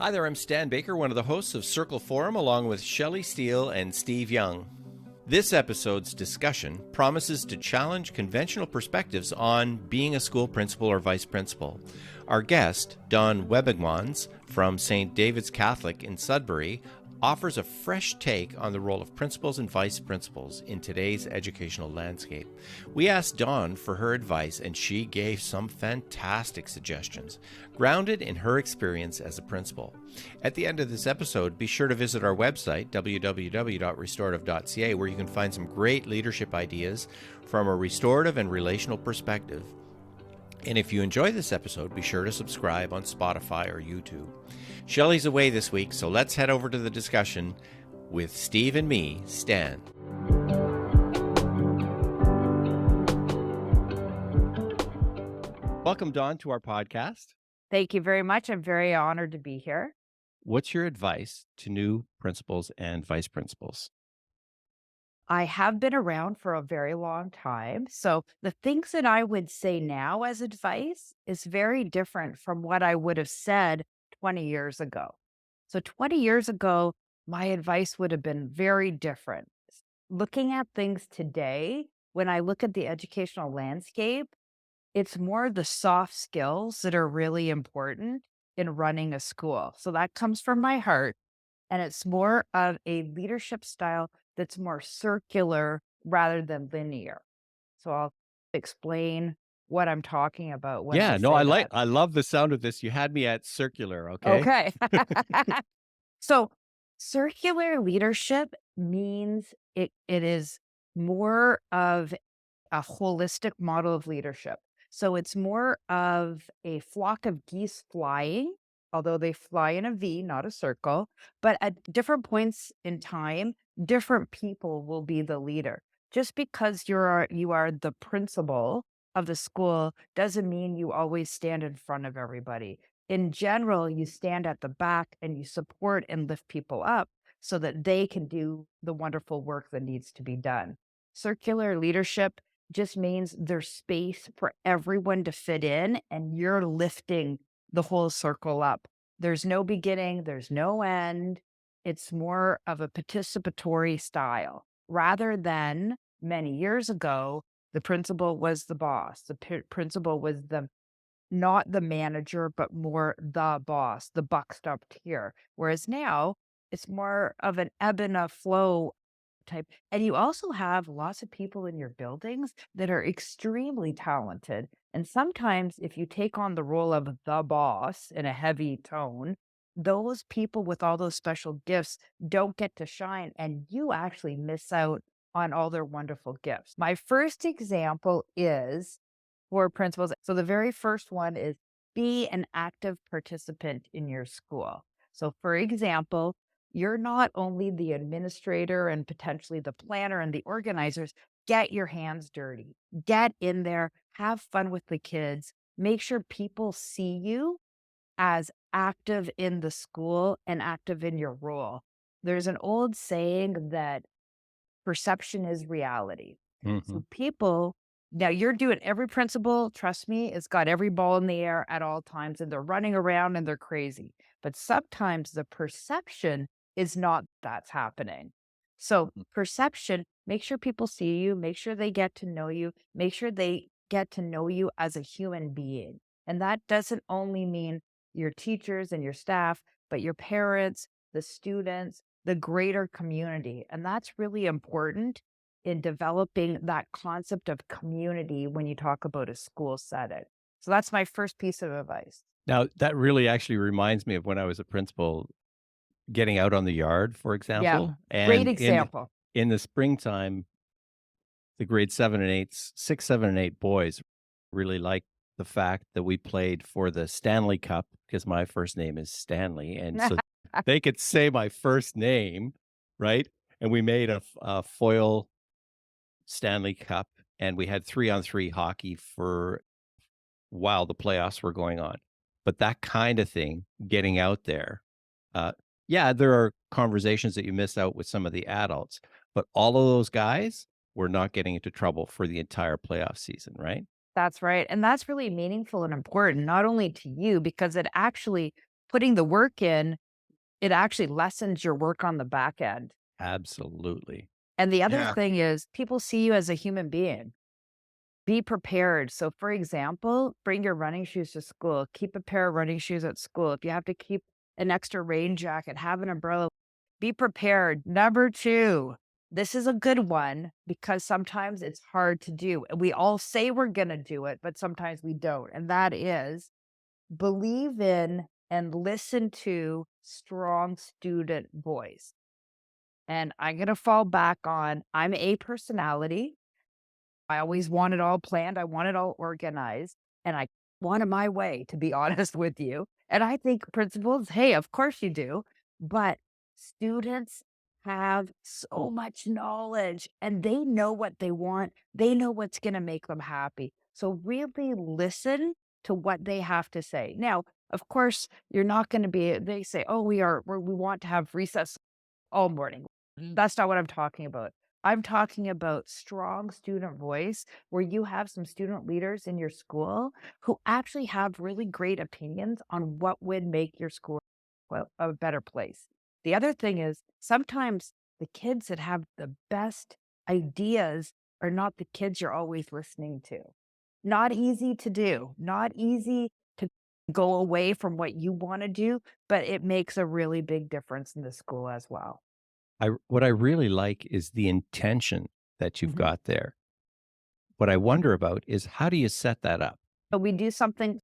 Hi there, I'm Stan Baker, one of the hosts of Circle Forum, along with Shelley Steele and Steve Young. This episode's discussion promises to challenge conventional perspectives on being a school principal or vice principal. Our guest, Don Wemigwans from St. David's Catholic in Sudbury, offers a fresh take on the role of principals and vice principals in today's educational landscape. We asked Dawn for her advice, and she gave some fantastic suggestions, grounded in her experience as a principal. At the end of this episode, be sure to visit our website, www.restorative.ca, where you can find some great leadership ideas from a restorative and relational perspective. And if you enjoy this episode, be sure to subscribe on Spotify or YouTube. Shelley's away this week, so let's head over to the discussion with Steve and me, Stan. Welcome, Dawn, to our podcast. Thank you very much. I'm very honored to be here. What's your advice to new principals and vice principals? I have been around for a very long time. So the things that I would say now as advice is very different from what I would have said 20 years ago. So 20 years ago, my advice would have been very different. Looking at things today, when I look at the educational landscape, it's more the soft skills that are really important in running a school. So that comes from my heart. And it's more of a leadership style that's more circular rather than linear. So I'll explain what I'm talking about when I say that. I love the sound of this. You had me at circular, okay? Okay. So circular leadership means it is more of a holistic model of leadership. So it's more of a flock of geese flying, although they fly in a V, not a circle. But at different points in time, different people will be the leader. Just because you are the principal of the school doesn't mean you always stand in front of everybody. In general, you stand at the back and you support and lift people up so that they can do the wonderful work that needs to be done. Circular leadership just means there's space for everyone to fit in and you're lifting the whole circle up. There's no beginning, there's no end. It's more of a participatory style rather than many years ago, the principal was the boss. The principal was not the manager, but more the boss. The buck stopped here. Whereas now it's more of an ebb and a flow type. And you also have lots of people in your buildings that are extremely talented. And sometimes if you take on the role of the boss in a heavy tone, those people with all those special gifts don't get to shine and you actually miss out on all their wonderful gifts. My first example is for principals. So the very first one is be an active participant in your school. So for example, you're not only the administrator and potentially the planner and the organizers. Get your hands dirty, get in there, have fun with the kids, make sure people see you as active in the school and active in your role. There's an old saying that perception is reality. So people, now you're doing every principal, trust me, it's got every ball in the air at all times and they're running around and they're crazy. But sometimes the perception is not that's happening. So perception, make sure people see you, make sure they get to know you, make sure they get to know you as a human being. And that doesn't only mean your teachers and your staff, but your parents, the students, the greater community. And that's really important in developing that concept of community when you talk about a school setting. So that's my first piece of advice. Now, that really actually reminds me of when I was a principal, getting out on the yard, for example. Yeah, great And example. in the springtime, the grade 6, 7, and 8 boys really liked the fact that we played for the Stanley Cup because my first name is Stanley. And so they could say my first name, right? And we made a foil Stanley Cup and we had 3-on-3 hockey for while the playoffs were going on. But that kind of thing, getting out there, there are conversations that you miss out with some of the adults, but all of those guys were not getting into trouble for the entire playoff season, right? That's right. And that's really meaningful and important, not only to you, because it actually putting the work in, it actually lessens your work on the back end. Absolutely. And the other Yeah. thing is people see you as a human being. Be prepared. So, for example, bring your running shoes to school. Keep a pair of running shoes at school. If you have to keep an extra rain jacket, have an umbrella. Be prepared. Number two, this is a good one because sometimes it's hard to do. We all say we're going to do it, but sometimes we don't. And that is believe in and listen to strong student voice. And I'm going to fall back on I'm a personality. I always want it all planned. I want it all organized. And I want it my way, to be honest with you. And I think principals, hey, of course you do. But students have so much knowledge and they know what they want. They know what's going to make them happy. So really listen to what they have to say. Now, of course, you're not going to be, they say, oh, we want to have recess all morning. That's not what I'm talking about. I'm talking about strong student voice where you have some student leaders in your school who actually have really great opinions on what would make your school a better place. The other thing is sometimes the kids that have the best ideas are not the kids you're always listening to. Not easy to do, not easy to go away from what you want to do, but it makes a really big difference in the school as well. What I really like is the intention that you've Mhm. got there. What I wonder about is how do you set that up? But we do something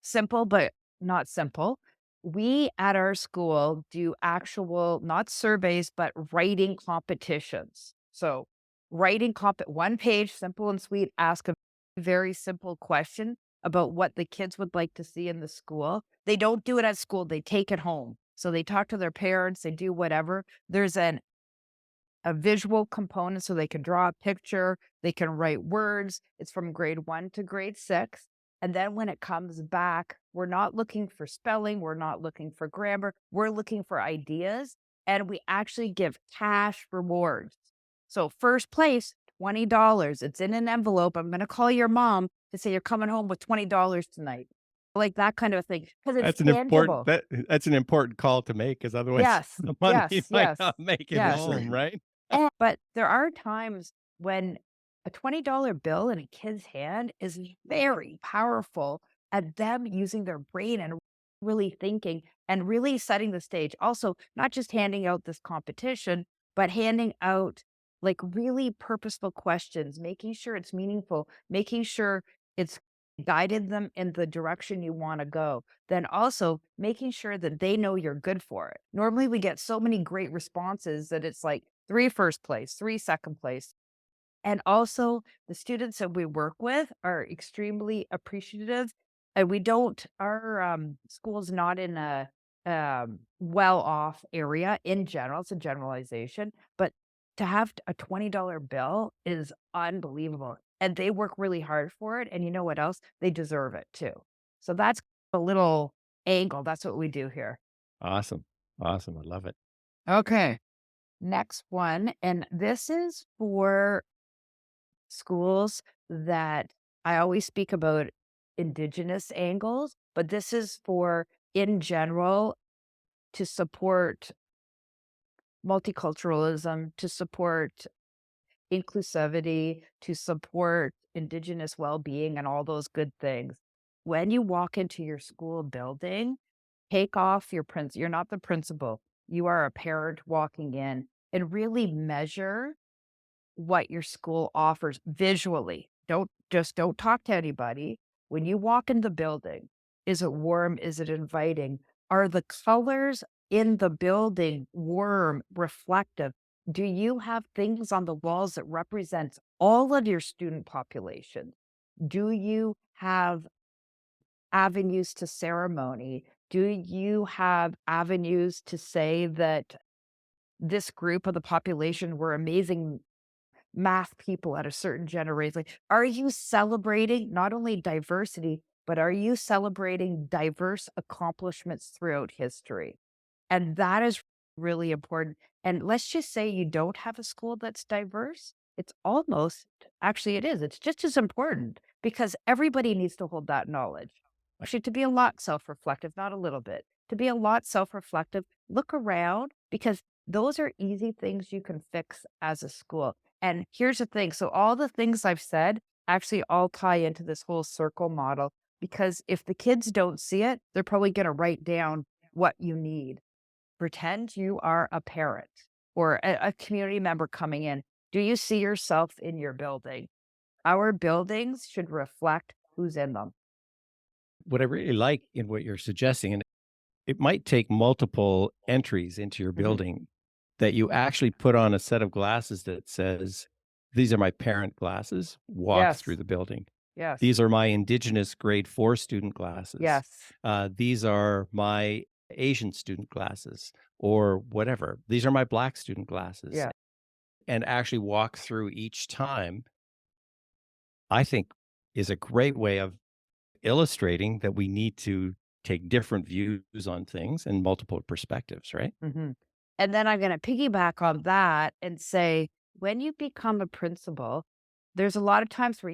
simple, but not simple. We at our school do actual, not surveys, but writing competitions. So, one page, simple and sweet, ask a very simple question about what the kids would like to see in the school. They don't do it at school, they take it home. So, they talk to their parents, they do whatever. There's a visual component so they can draw a picture, they can write words. It's from grade 1 to grade 6. And then when it comes back, we're not looking for spelling, we're not looking for grammar, we're looking for ideas, and we actually give cash rewards. So first place, $20. It's in an envelope. I'm going to call your mom to say you're coming home with $20 tonight. Like that kind of thing because it's tangible. That's an important call to make because otherwise Yes, the money yes, might yes, not make it yes. home, right? But there are times when a $20 bill in a kid's hand is very powerful at them using their brain and really thinking and really setting the stage. Also, not just handing out this competition, but handing out like really purposeful questions, making sure it's meaningful, making sure it's guided them in the direction you want to go. Then also making sure that they know you're good for it. Normally, we get so many great responses that it's like, 3 first place, 3 second place. And also, the students that we work with are extremely appreciative. And we don't, our school's not in a well off area in general. It's a generalization. But to have a $20 bill is unbelievable. And they work really hard for it. And you know what else? They deserve it too. So that's a little angle. That's what we do here. Awesome. Awesome. I love it. Okay. Next one, and this is for schools that I always speak about Indigenous angles, but this is for in general to support multiculturalism, to support inclusivity, to support Indigenous well being, and all those good things. When you walk into your school building, take off your you're not the principal, you are a parent walking in, and really measure what your school offers visually. Don't talk to anybody. When you walk in the building, is it warm? Is it inviting? Are the colors in the building warm, reflective? Do you have things on the walls that represents all of your student population? Do you have avenues to ceremony? Do you have avenues to say that this group of the population were amazing math people at a certain generation? Like, are you celebrating not only diversity, but are you celebrating diverse accomplishments throughout history? And that is really important. And let's just say you don't have a school that's diverse. It's almost, actually, it is. It's just as important because everybody needs to hold that knowledge. Actually, to be a lot self-reflective, not a little bit, to be a lot self-reflective, look around because those are easy things you can fix as a school. And here's the thing. So all the things I've said actually all tie into this whole circle model because if the kids don't see it, they're probably going to write down what you need. Pretend you are a parent or a community member coming in. Do you see yourself in your building? Our buildings should reflect who's in them. What I really like in what you're suggesting, and it might take multiple entries into your Mhm. building, that you actually put on a set of glasses that says, "These are my parent glasses, walk through Yes. the building. Yes. These are my indigenous grade 4 student glasses. Yes. These are my Asian student glasses," or whatever. "These are my black student glasses," Yeah. and actually walk through each time, I think is a great way of illustrating that we need to take different views on things and multiple perspectives, right? Mhm. And then I'm gonna piggyback on that and say, when you become a principal, there's a lot of times where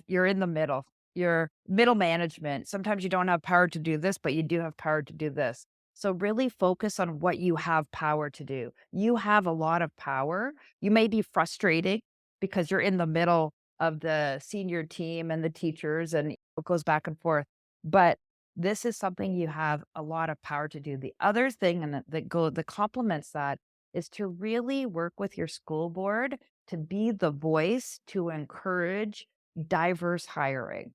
you're in the middle. You're middle management. Sometimes you don't have power to do this, but you do have power to do this. So really focus on what you have power to do. You have a lot of power. You may be frustrating because you're in the middle of the senior team and the teachers and it goes back and forth. But this is something you have a lot of power to do. The other thing and that complements that is to really work with your school board to be the voice to encourage diverse hiring.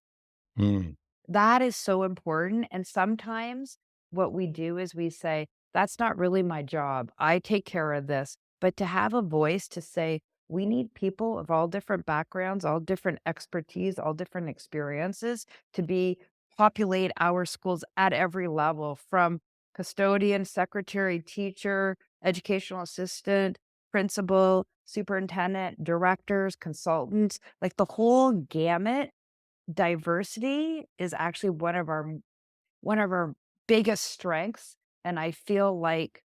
Mm. That is so important, and sometimes what we do is we say, "That's not really my job. I take care of this." But to have a voice to say, "We need people of all different backgrounds, all different expertise, all different experiences to be populate our schools at every level from custodian, secretary, teacher, educational assistant, principal, superintendent, directors, consultants, like the whole gamut." Diversity is actually one of our biggest strengths, and I feel like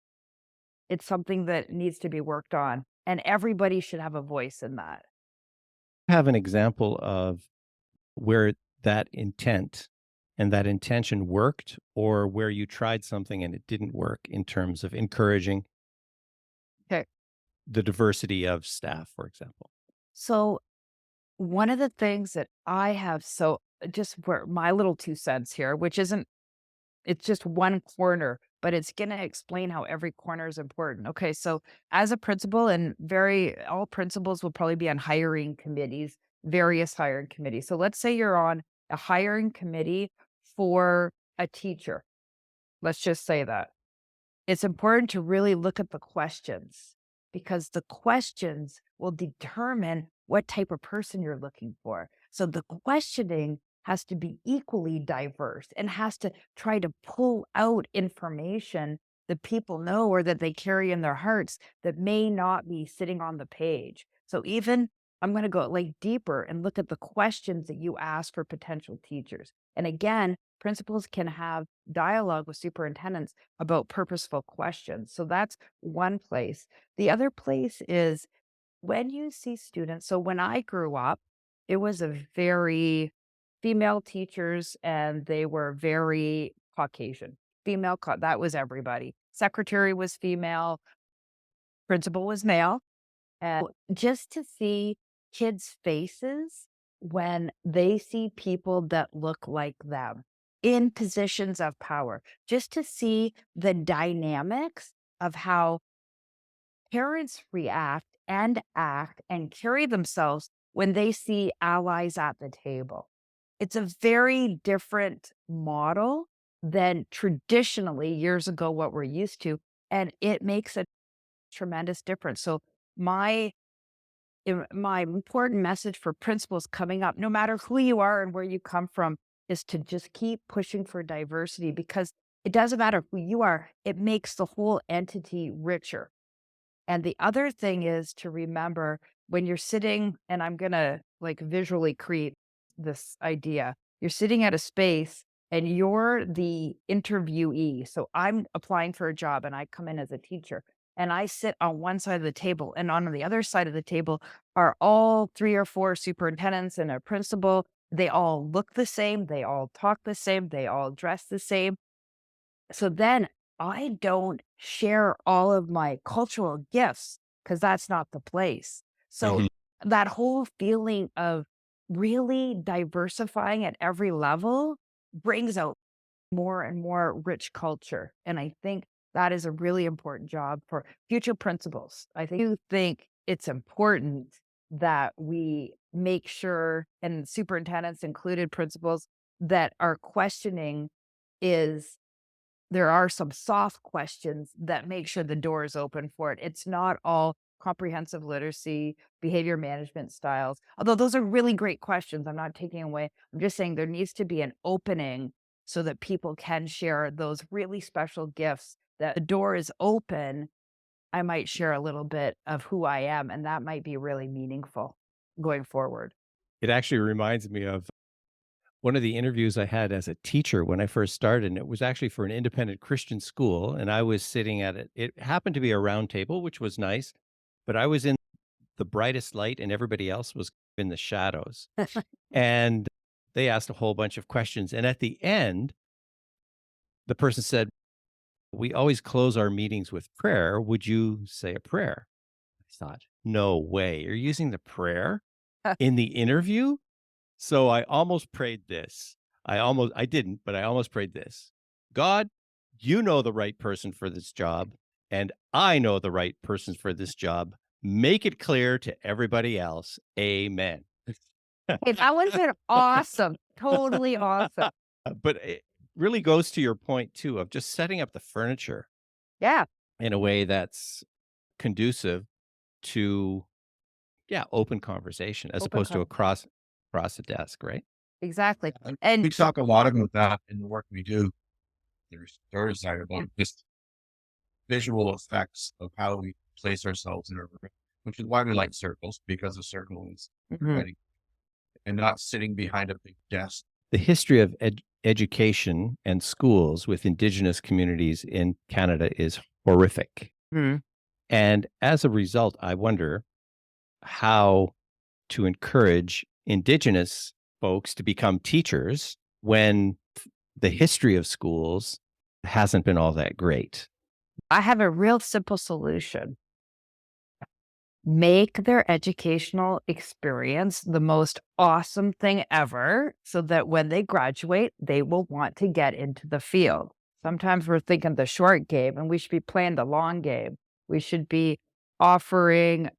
it's something that needs to be worked on, and everybody should have a voice in that. Have an example of where that intent and that intention worked, or where you tried something and it didn't work in terms of encouraging 'Kay. the diversity of staff, for example? So, one of the things that I have just for my little 2 cents here, which isn't it's just one corner, but it's gonna explain how every corner is important. Okay, so as a principal and very all principals will probably be on hiring committees, various hiring committees. So let's say you're on a hiring committee for a teacher. Let's just say that. It's important to really look at the questions because the questions will determine what type of person you're looking for. So the questioning has to be equally diverse and has to try to pull out information that people know or that they carry in their hearts that may not be sitting on the page. So even I'm going to go like deeper and look at the questions that you ask for potential teachers. And again, principals can have dialogue with superintendents about purposeful questions. So that's one place. The other place is when you see students. So when I grew up, it was a very female teachers and they were very Caucasian. That was everybody. Secretary was female, principal was male. And just to see kids' faces when they see people that look like them in positions of power, just to see the dynamics of how parents react and act and carry themselves when they see allies at the table. It's a very different model than traditionally years ago what we're used to, and it makes a tremendous difference. So my my important message for principals coming up, no matter who you are and where you come from, is to just keep pushing for diversity because it doesn't matter who you are, it makes the whole entity richer. And the other thing is to remember when you're sitting, and I'm going to like visually create this idea. You're sitting at a space and you're the interviewee. So I'm applying for a job and I come in as a teacher and I sit on one side of the table and on the other side of the table are all 3 or 4 superintendents and a principal They all look the same, they all talk the same, they all dress the same. So then I don't share all of my cultural gifts because that's not the place. So Mhm. that whole feeling of really diversifying at every level brings out more and more rich culture. And I think that is a really important job for future principals. I think it's important that we make sure, and superintendents included principals, that our questioning is there are some soft questions that make sure the door is open for it. It's not all comprehensive literacy, behavior management styles, although those are really great questions. I'm not taking away. I'm just saying there needs to be an opening so that people can share those really special gifts, that the door is open. I might share a little bit of who I am, and that might be really meaningful going forward. It actually reminds me of one of the interviews I had as a teacher when I first started, and it was actually for an independent Christian school, and I was sitting at it. It happened to be a round table, which was nice, but I was in the brightest light and everybody else was in the shadows. And they asked a whole bunch of questions. And at the end, the person said, "We always close our meetings with prayer. Would you say a prayer?" I thought, no way. You're using the prayer in the interview? So I almost prayed this. I didn't, but I almost prayed this. God, you know the right person for this job, and I know the right person for this job. Make it clear to everybody else. Amen. Hey, that was an awesome, totally awesome. But it really goes to your point too of just setting up the furniture Yeah, in a way that's conducive to, yeah, open conversation as open opposed to con across the desk, right? exactly. And And we talk a lot about that in the work we do. There's stories side about just visual effects of how we place ourselves in a room, which is why we like circles, because a circle is Mhm. ready and not sitting behind a big desk. The history of education and schools with Indigenous communities in Canada is horrific. Mhm. And as a result, I wonder how to encourage Indigenous folks to become teachers when the history of schools hasn't been all that great. I have a real simple solution. Make their educational experience the most awesome thing ever so that when they graduate, they will want to get into the field. Sometimes we're thinking the short game and we should be playing the long game. We should be offering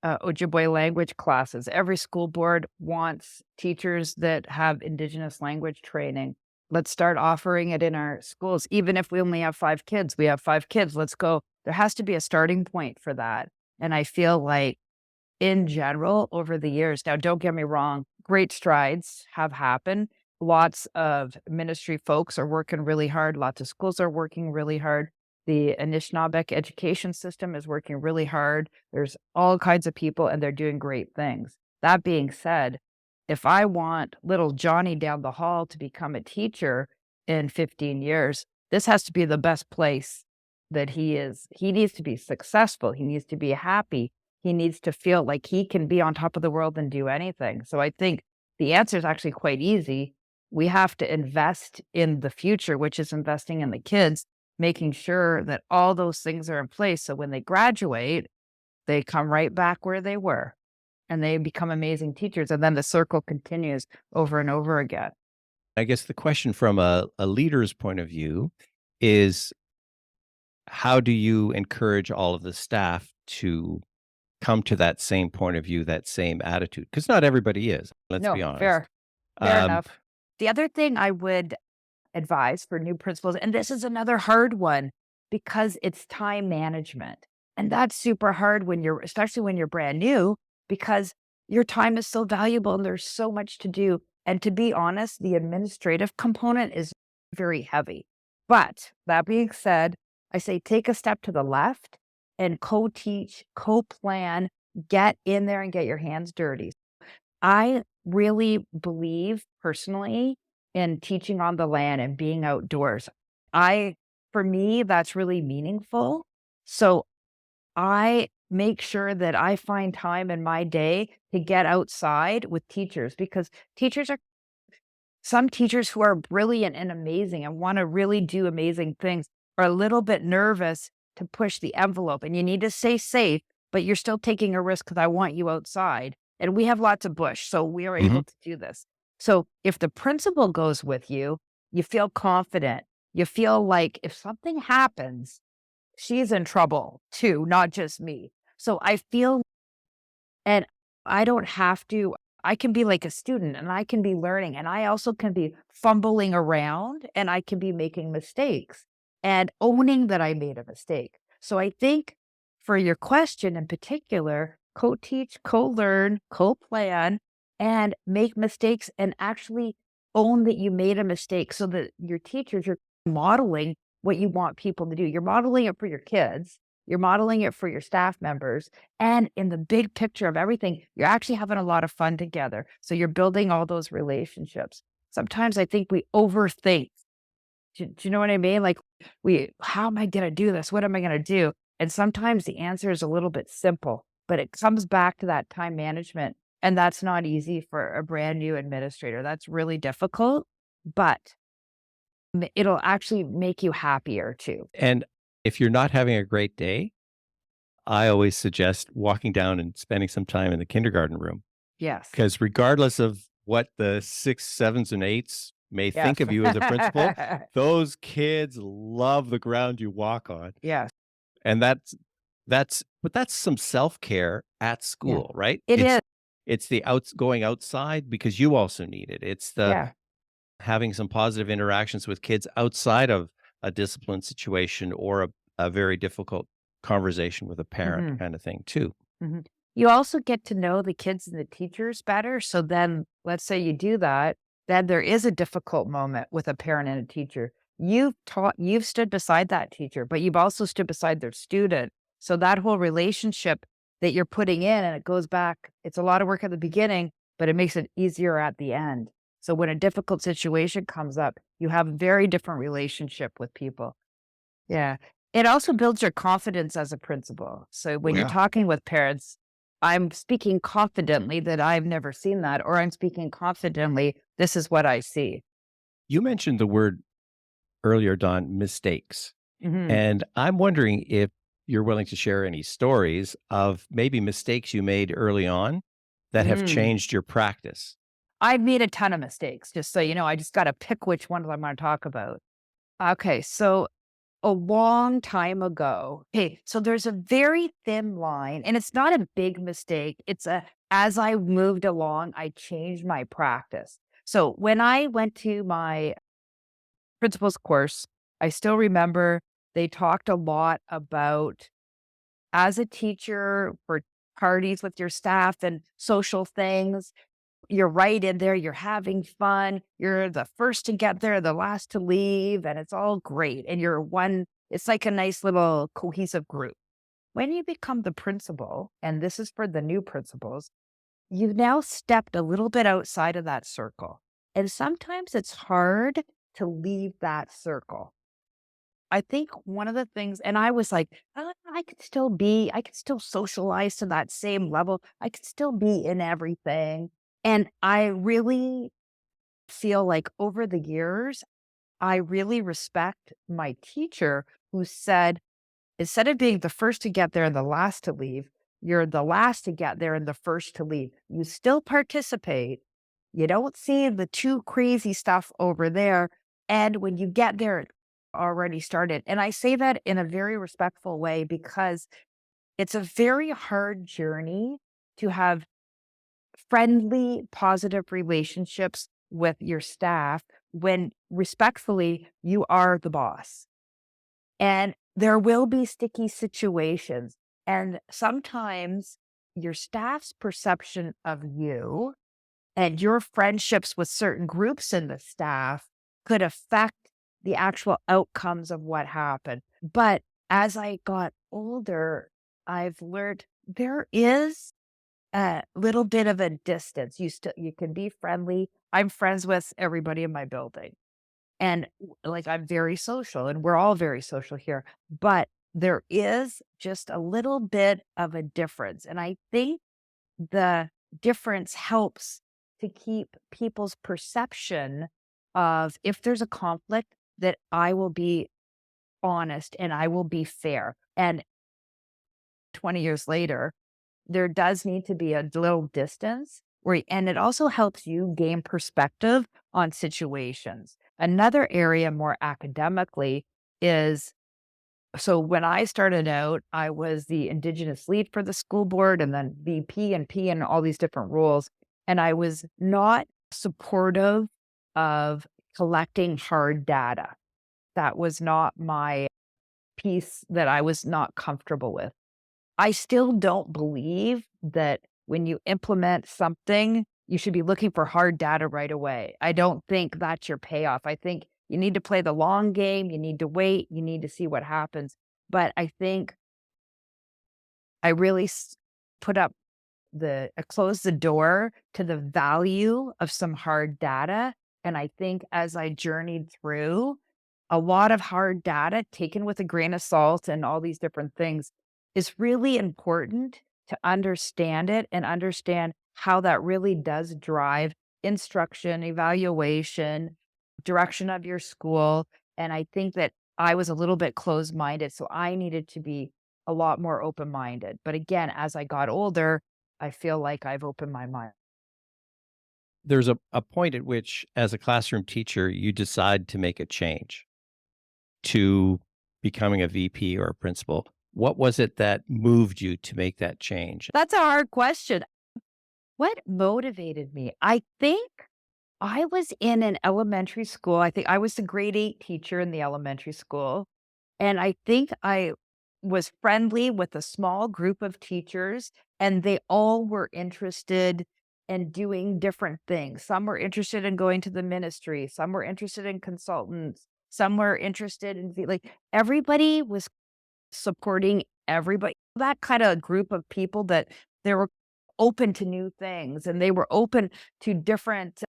Ojibwe language classes. Every school board wants teachers that have Indigenous language training. Let's start offering it in our schools. Even if we only have 5 kids, we have 5 kids. Let's go. There has to be a starting point for that. And I feel like in general over the years, now don't get me wrong, great strides have happened. Lots of ministry folks are working really hard. Lots of schools are working really hard. The Anishinaabeg education system is working really hard. There's all kinds of people and they're doing great things. That being said, if I want little Johnny down the hall to become a teacher in 15 years, this has to be the best place that he is. He needs to be successful. He needs to be happy. He needs to feel like he can be on top of the world and do anything. So I think the answer is actually quite easy. We have to invest in the future, which is investing in the kids, making sure that all those things are in place. So when they graduate, they come right back where they were and they become amazing teachers. And then the circle continues over and over again. I guess the question from a leader's point of view is how do you encourage all of the staff to come to that same point of view, that same attitude? Because not everybody is, let's No, be honest. fair Um, enough. The other thing I would advise for new principals, and this is another hard one because it's time management. And that's super hard when you're, especially when you're brand new, because your time is so valuable and there's so much to do. And to be honest, the administrative component is very heavy. But that being said, I say take a step to the left and co teach, co plan, get in there and get your hands dirty. I really believe personally in teaching on the land and being outdoors. For me, that's really meaningful. So I make sure that I find time in my day to get outside with teachers, because some teachers who are brilliant and amazing and want to really do amazing things are a little bit nervous to push the envelope, and you need to stay safe, but you're still taking a risk because I want you outside. And we have lots of bush, so we are Hmm. able to do this. So if the principal goes with you, you feel confident. You feel like if something happens, she's in trouble too, not just me. So I feel, and I don't have to, I can be like a student and I can be learning, and I also can be fumbling around and I can be making mistakes and owning that I made a mistake. So I think for your question in particular, co-teach, co-learn, co-plan, and make mistakes and actually own that you made a mistake so that your teachers are modeling what you want people to do. You're modeling it for your kids. You're modeling it for your staff members. And in the big picture of everything, you're actually having a lot of fun together. So you're building all those relationships. Sometimes I think we overthink. Do you know what I mean? Like, how am I going to do this? What am I going to do? And sometimes the answer is a little bit simple, but it comes back to that time management. And that's not easy for a brand new administrator. That's really difficult, but it'll actually make you happier too. And if you're not having a great day, I always suggest walking down and spending some time in the kindergarten room, Yes. because regardless of what the 6, 7s, and 8s may think Yes. of you as a principal, those kids love the ground you walk on. Yes. And but that's some self-care at Yeah. school, right? It is. It's the going outside because you also need it. It's the Yeah. having some positive interactions with kids outside of a discipline situation or a very difficult conversation with a parent Mhm. kind of thing too. Mhm. You also get to know the kids and the teachers better. So then, let's say you do that, then there is a difficult moment with a parent and a teacher. You've stood beside that teacher, but you've also stood beside their student. So that whole relationship that you're putting in, and it goes back, it's a lot of work at the beginning, but it makes it easier at the end. So when a difficult situation comes up, you have a very different relationship with people. Yeah. It also builds your confidence as a principal. So Oh, when you're yeah. talking with parents, I'm speaking confidently that I've never seen that, or I'm speaking confidently, this is what I see. You mentioned the word earlier, Don, mistakes. Mhm. And I'm wondering if you're willing to share any stories of maybe mistakes you made early on that have Mm. changed your practice. I've made a ton of mistakes, just so you know. I just got to pick which ones I'm going to talk about. Okay. So a long time ago, okay, so there's a very thin line, and it's not a big mistake. As I moved along, I changed my practice. So when I went to my principal's course, I still remember they talked a lot about, as a teacher, for parties with your staff and social things, you're right in there, you're having fun, you're the first to get there, the last to leave, and it's all great. And it's like a nice little cohesive group. When you become the principal, and this is for the new principals, you've now stepped a little bit outside of that circle. And sometimes it's hard to leave that circle. I think one of the things, and I was like, I could still socialize to that same level. I could still be in everything. And I really feel like over the years, I really respect my teacher who said, instead of being the first to get there and the last to leave, you're the last to get there and the first to leave. You still participate. You don't see the too crazy stuff over there. And when you get there, it already started. And I say that in a very respectful way because it's a very hard journey to have friendly, positive relationships with your staff when respectfully you are the boss. And there will be sticky situations. And sometimes your staff's perception of you and your friendships with certain groups in the staff could affect the actual outcomes of what happened. But as I got older, I've learned there is a little bit of a distance. You can be friendly. I'm friends with everybody in my building. And like I'm very social and we're all very social here, but there is just a little bit of a difference. And I think the difference helps to keep people's perception of, if there's a conflict, that I will be honest and I will be fair. And 20 years later, there does need to be a little distance and it also helps you gain perspective on situations. Another area more academically is, so when I started out, I was the Indigenous lead for the school board and then VP and P and all these different roles. And I was not supportive of collecting hard data. That was not my piece that I was not comfortable with. I still don't believe that when you implement something, you should be looking for hard data right away. I don't think that's your payoff. I think you need to play the long game. You need to wait. You need to see what happens. But I think I really closed the door to the value of some hard data. And I think as I journeyed through, a lot of hard data taken with a grain of salt and all these different things is really important to understand it and understand how that really does drive instruction, evaluation, direction of your school. And I think that I was a little bit closed-minded, so I needed to be a lot more open-minded. But again, as I got older, I feel like I've opened my mind. There's a point at which, as a classroom teacher, you decide to make a change to becoming a VP or a principal. What was it that moved you to make that change? That's a hard question. What motivated me? I think I was in an elementary school. I think I was the grade 8 teacher in the elementary school. And I think I was friendly with a small group of teachers, and they all were interested in doing different things. Some were interested in going to the ministry, some were interested in consultants, some were interested in like everybody was supporting everybody. That kind of group of people that they were open to new things and they were open to different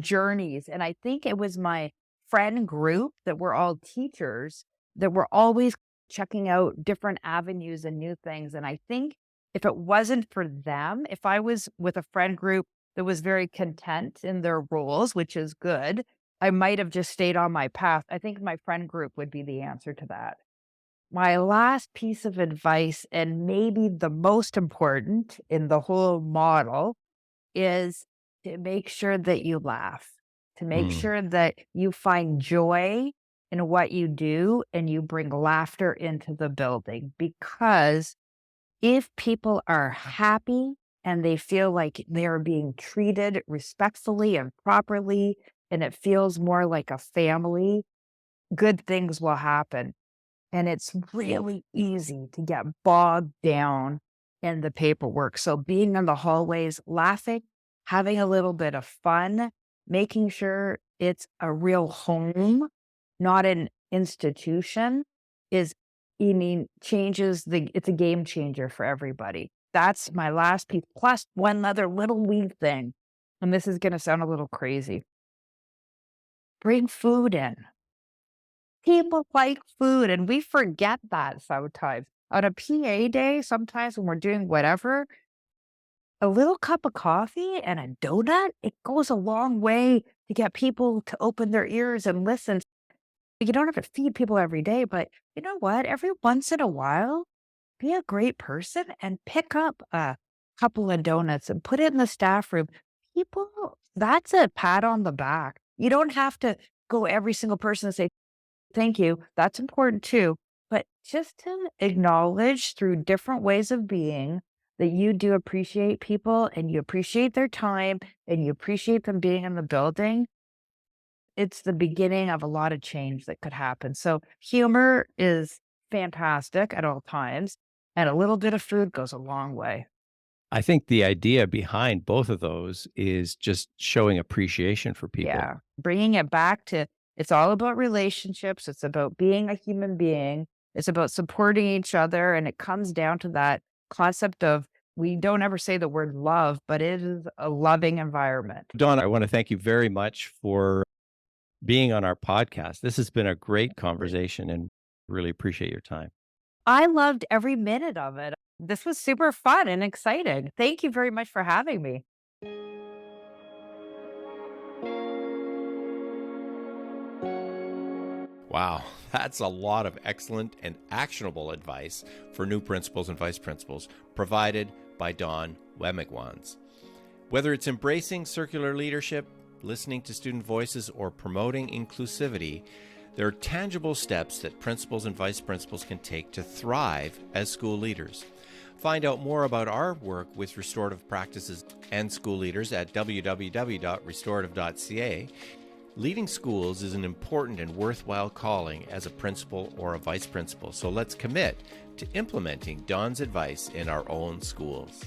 journeys. And I think it was my friend group that were all teachers that were always checking out different avenues and new things. And I think if it wasn't for them, if I was with a friend group that was very content in their roles, which is good, I might have just stayed on my path. I think my friend group would be the answer to that. My last piece of advice, and maybe the most important in the whole model, is to make sure that you laugh, to make Mm. sure that you find joy in what you do and you bring laughter into the building. Because if people are happy and they feel like they're being treated respectfully and properly, and it feels more like a family, good things will happen. And it's really easy to get bogged down in the paperwork. So being in the hallways, laughing, having a little bit of fun, making sure it's a real home, not an institution, is, it's a game changer for everybody. That's my last piece. Plus one other little wee thing, and this is going to sound a little crazy. Bring food in. People like food, and we forget that sometimes. On a PA day, sometimes when we're doing whatever, a little cup of coffee and a donut, it goes a long way to get people to open their ears and listen. You don't have to feed people every day, but you know what? Every once in a while, be a great person and pick up a couple of donuts and put it in the staff room. People, that's a pat on the back. You don't have to go every single person and say, thank you. That's important too. But just to acknowledge through different ways of being that you do appreciate people and you appreciate their time and you appreciate them being in the building, it's the beginning of a lot of change that could happen. So humor is fantastic at all times, and a little bit of food goes a long way. I think the idea behind both of those is just showing appreciation for people. Yeah. Bringing it back to, it's all about relationships. It's about being a human being. It's about supporting each other. And it comes down to that concept of, we don't ever say the word love, but it is a loving environment. Dawn, I want to thank you very much for being on our podcast. This has been a great conversation and Really appreciate your time. I loved every minute of it. This was super fun and exciting. Thank you very much for having me. Wow, that's a lot of excellent and actionable advice for new principals and vice principals provided by Don Wemigwans. Whether it's embracing circular leadership, listening to student voices, or promoting inclusivity, there are tangible steps that principals and vice principals can take to thrive as school leaders. Find out more about our work with restorative practices and school leaders at www.restorative.ca. Leading schools is an important and worthwhile calling as a principal or a vice principal, so let's commit to implementing Don's advice in our own schools.